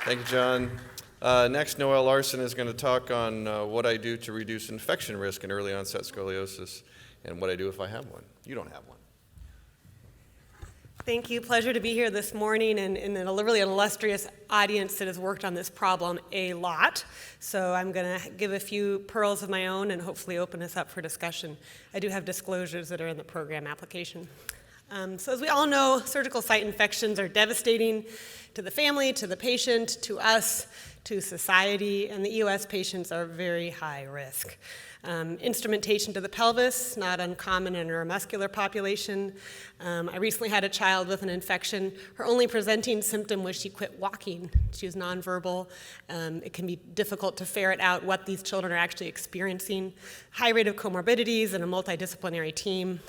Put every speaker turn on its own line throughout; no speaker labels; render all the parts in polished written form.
Thank you, John. Next, Noel Larson is going to talk on what I do to reduce infection risk in early onset scoliosis and what I do if I have one. You don't have one.
Thank you. Pleasure to be here this morning and in a really illustrious audience that has worked on this problem a lot. So I'm going to give a few pearls of my own and hopefully open us up for discussion. I do have disclosures that are in the program application. So as we all know, surgical site infections are devastating to the family, to the patient, to us, to society, and the EOS patients are very high risk. Instrumentation to the pelvis, not uncommon in our muscular population. I recently had a child with an infection. Her only presenting symptom was she quit walking. She was nonverbal. It can be difficult to ferret out what these children are actually experiencing. High rate of comorbidities and a multidisciplinary team.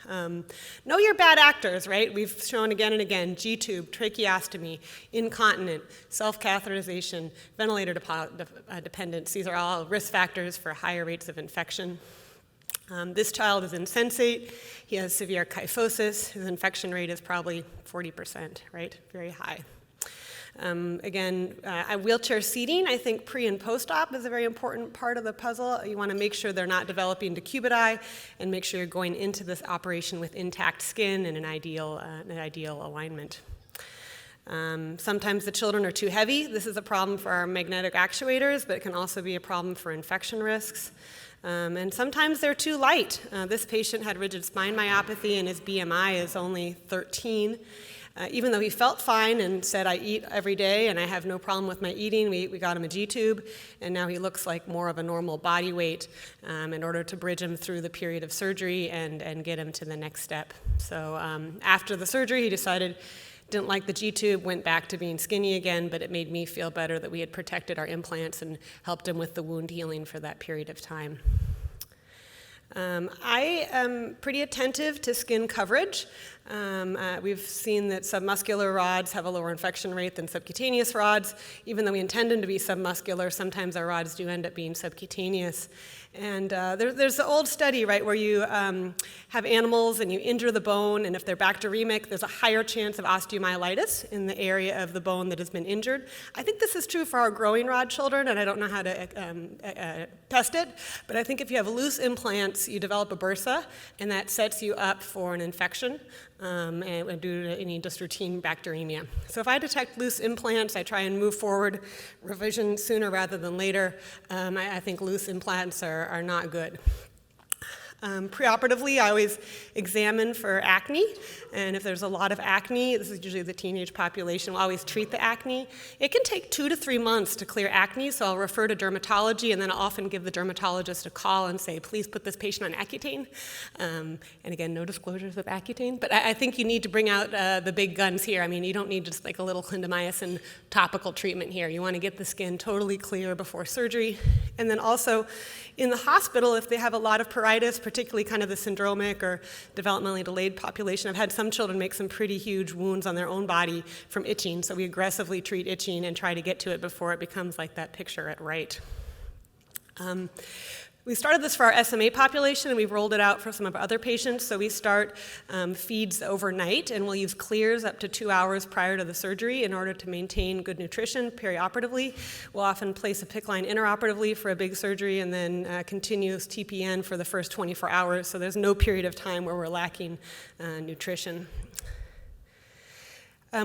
Know your bad actors, right? We've shown again and again, Gtube, tracheostomy, incontinent, self-catheterization, ventilator dependence. These are all risk factors for higher rates of infection. This child is insensate. He has severe kyphosis. His infection rate is probably 40%, right? Very high. Wheelchair seating, I think pre and post-op is a very important part of the puzzle. You want to make sure they're not developing decubiti and make sure you're going into this operation with intact skin and an ideal alignment. Sometimes the children are too heavy. This is a problem for our magnetic actuators, but it can also be a problem for infection risks. And sometimes they're too light. This patient had rigid spine myopathy and his BMI is only 13. Even though he felt fine and said, I eat every day and I have no problem with my eating, we got him a Gtube, and now he looks like more of a normal body weight in order to bridge him through the period of surgery and get him to the next step. So after the surgery, he decided, didn't like the Gtube, went back to being skinny again, but it made me feel better that we had protected our implants and helped him with the wound healing for that period of time. I am pretty attentive to skin coverage. We've seen that submuscular rods have a lower infection rate than subcutaneous rods. Even though we intend them to be submuscular, sometimes our rods do end up being subcutaneous. And there's the old study, right, where you have animals and you injure the bone, and if they're bacteremic, there's a higher chance of osteomyelitis in the area of the bone that has been injured. I think this is true for our growing rod children, and I don't know how to test it, but I think if you have loose implants, you develop a bursa, and that sets you up for an infection and due to any just routine bacteremia. So if I detect loose implants, I try and move forward revision sooner rather than later. I think loose implants are not good. Preoperatively, I always examine for acne, and if there's a lot of acne, this is usually the teenage population, we'll always treat the acne. It can take 2 to 3 months to clear acne, so I'll refer to dermatology, and then I'll often give the dermatologist a call and say, please put this patient on Accutane. And again, no disclosures with Accutane, but I think you need to bring out the big guns here. I mean, you don't need just like a little clindamycin topical treatment here. You want to get the skin totally clear before surgery. And then also, in the hospital, if they have a lot of pruritus, particularly kind of the syndromic or developmentally delayed population, I've had some children make some pretty huge wounds on their own body from itching, so we aggressively treat itching and try to get to it before it becomes like that picture at right. We started this for our SMA population, and we've rolled it out for some of our other patients. So we start feeds overnight, and we'll use clears up to 2 hours prior to the surgery in order to maintain good nutrition perioperatively. We'll often place a PICC line intraoperatively for a big surgery, and then continuous TPN for the first 24 hours. So there's no period of time where we're lacking nutrition.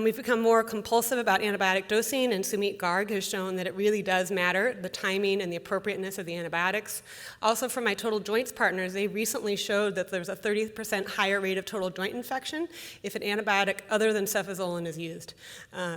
We've become more compulsive about antibiotic dosing, and Sumit Garg has shown that it really does matter, the timing and the appropriateness of the antibiotics. Also, for my total joints partners, they recently showed that there's a 30% higher rate of total joint infection if an antibiotic other than cefazolin is used.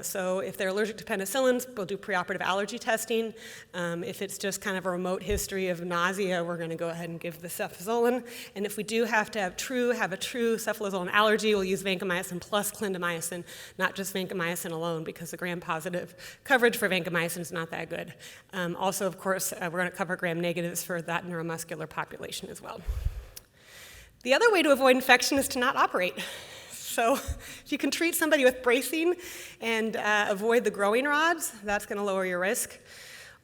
So if they're allergic to penicillins, we'll do preoperative allergy testing. If it's just kind of a remote history of nausea, we're going to go ahead and give the cefazolin. And if we do have to have a true cefalozolin allergy, we'll use vancomycin plus clindamycin, not just vancomycin alone, because the gram-positive coverage for vancomycin is not that good. Also, of course, we're going to cover gram-negatives for that neuromuscular population as well. The other way to avoid infection is to not operate. So if you can treat somebody with bracing and avoid the growing rods, that's going to lower your risk.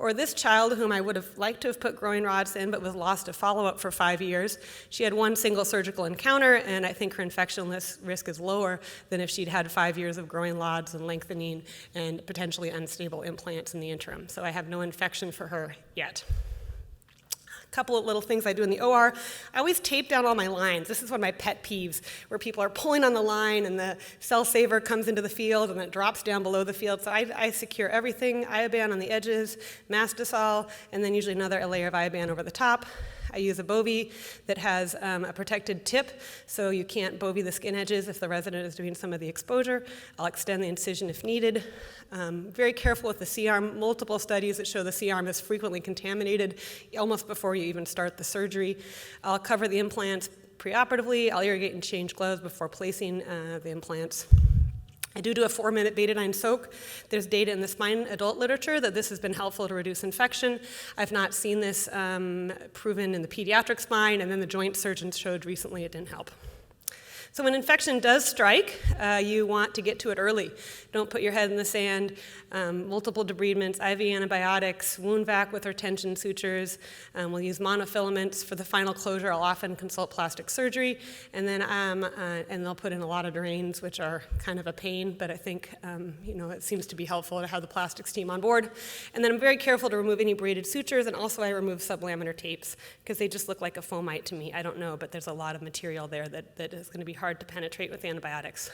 Or this child whom I would have liked to have put growing rods in but was lost to follow-up for 5 years. She had one single surgical encounter, and I think her infection risk is lower than if she'd had 5 years of growing rods and lengthening and potentially unstable implants in the interim. So I have no infection for her yet. Couple of little things I do in the OR. I always tape down all my lines. This is one of my pet peeves, where people are pulling on the line and the cell saver comes into the field and then it drops down below the field. So I secure everything, Ioban on the edges, Mastisol, and then usually another layer of Ioban over the top. I use a Bovie that has a protected tip, so you can't Bovie the skin edges if the resident is doing some of the exposure. I'll extend the incision if needed. Very careful with the C-arm. Multiple studies that show the C-arm is frequently contaminated almost before you even start the surgery. I'll cover the implants preoperatively. I'll irrigate and change gloves before placing the implants. I do a 4-minute Betadine Soak. There's data in the spine adult literature that this has been helpful to reduce infection. I've not seen this proven in the pediatric spine, and then the joint surgeons showed recently it didn't help. So when infection does strike, you want to get to it early. Don't put your head in the sand. Multiple debridements, IV antibiotics, wound vac with or tension sutures. We'll use monofilaments for the final closure. I'll often consult plastic surgery, and then and they'll put in a lot of drains, which are kind of a pain, but I think it seems to be helpful to have the plastics team on board. And then I'm very careful to remove any braided sutures, and also I remove sublaminar tapes because they just look like a fomite to me. I don't know, but there's a lot of material there that is going to be hard to penetrate with antibiotics.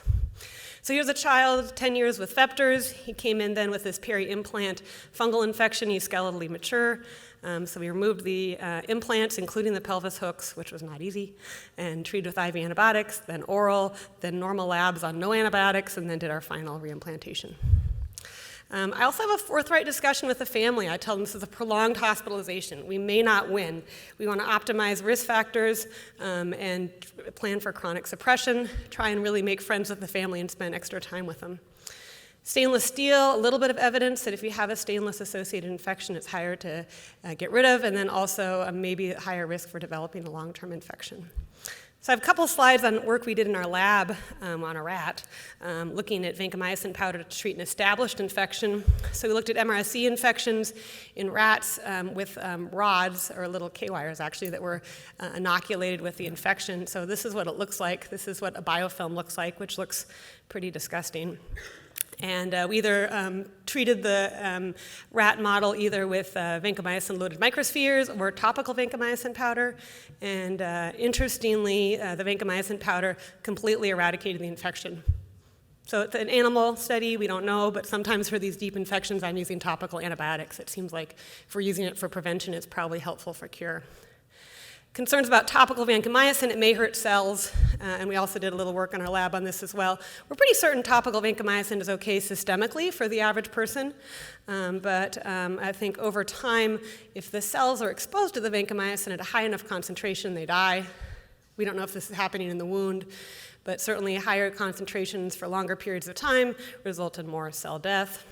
So here's a child, 10 years with vectors. He came in then with this Peri Implant fungal infection. He's skeletally mature. So we removed the implants, including the pelvis hooks, which was not easy, and treated with IV antibiotics, then oral, then normal labs on no antibiotics, and then did our final reimplantation. I also have a forthright discussion with the family. I tell them this is a prolonged hospitalization. We may not win. We want to optimize risk factors and plan for chronic suppression, try and really make friends with the family and spend extra time with them. Stainless steel, a little bit of evidence that if you have a stainless-associated infection, it's higher to get rid of, and then also maybe a higher risk for developing a long-term infection. So I have a couple slides on work we did in our lab on a rat, looking at vancomycin powder to treat an established infection. So we looked at MRSA infections in rats with rods, or little K-wires actually, that were inoculated with the infection. So this is what it looks like. This is what a biofilm looks like, which looks pretty disgusting. And we either treated the rat model either with vancomycin-loaded microspheres or topical vancomycin powder. And interestingly, the vancomycin powder completely eradicated the infection. So it's an animal study, we don't know, but sometimes for these deep infections, I'm using topical antibiotics. It seems like if we're using it for prevention, it's probably helpful for cure. Concerns about topical vancomycin, it may hurt cells, and we also did a little work in our lab on this as well. We're pretty certain topical vancomycin is okay systemically for the average person, but I think over time, if the cells are exposed to the vancomycin at a high enough concentration, they die. We don't know if this is happening in the wound, but certainly higher concentrations for longer periods of time result in more cell death.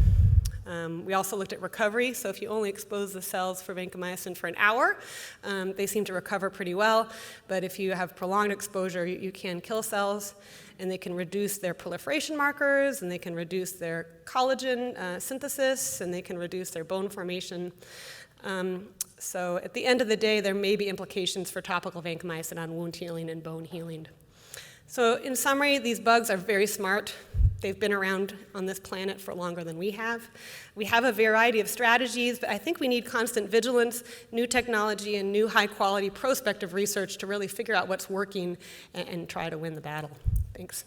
We also looked at recovery, so if you only expose the cells for vancomycin for an hour, they seem to recover pretty well, but if you have prolonged exposure, you can kill cells, and they can reduce their proliferation markers, and they can reduce their collagen synthesis, and they can reduce their bone formation. So at the end of the day, there may be implications for topical vancomycin on wound healing and bone healing. So in summary, these bugs are very smart. They've been around on this planet for longer than we have. We have a variety of strategies, but I think we need constant vigilance, new technology, and new high-quality prospective research to really figure out what's working and try to win the battle. Thanks.